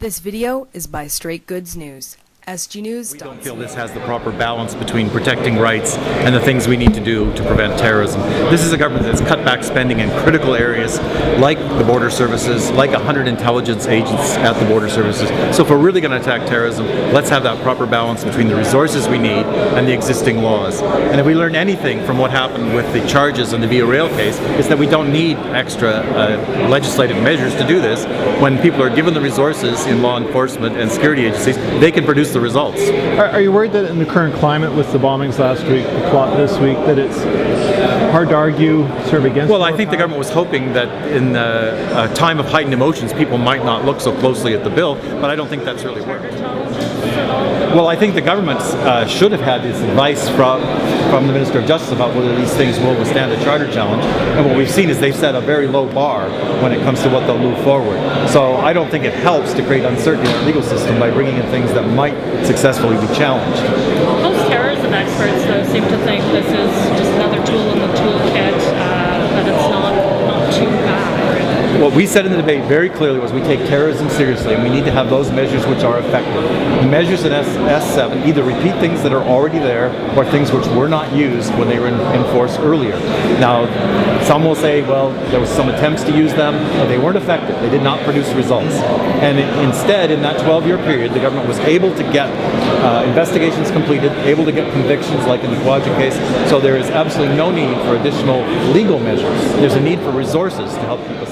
This video is by Straight Goods News. SGNews.ca. We don't feel this has the proper balance between protecting rights and the things we need to do to prevent terrorism. This is a government that's cut back spending in critical areas like the border services, like 100 intelligence agents at the border services. So if we're really going to attack terrorism, let's have that proper balance between the resources we need and the existing laws. And if we learn anything from what happened with the charges in the Via Rail case, it's that we don't need extra legislative measures to do this. When people are given the resources in law enforcement and security agencies, they can produce the results. Are you worried that in the current climate with the bombings last week, the plot this week, that it's hard to argue sort of against? Well, I think the government was hoping that in a time of heightened emotions, people might not look so closely at the bill, but I don't think that's really worked. Well, I think the government should have had this advice from the Minister of Justice about whether these things will withstand a charter challenge. And what we've seen is they've set a very low bar when it comes to what they'll move forward. So I don't think it helps to create uncertainty in our legal system by bringing in things that might successfully be challenged. Most terrorism experts, though, seem to think this is just another tool in the toolkit, that it's not too bad. What we said in the debate very clearly was we take terrorism seriously and we need to have those measures which are effective. The measures in S7 either repeat things that are already there or things which were not used when they were in force earlier. Now, some will say, well, there was some attempts to use them, but they weren't effective. They did not produce results. And instead, in that 12-year period, the government was able to get investigations completed, able to get convictions like in the Quadra case. So there is absolutely no need for additional legal measures. There's a need for resources to help people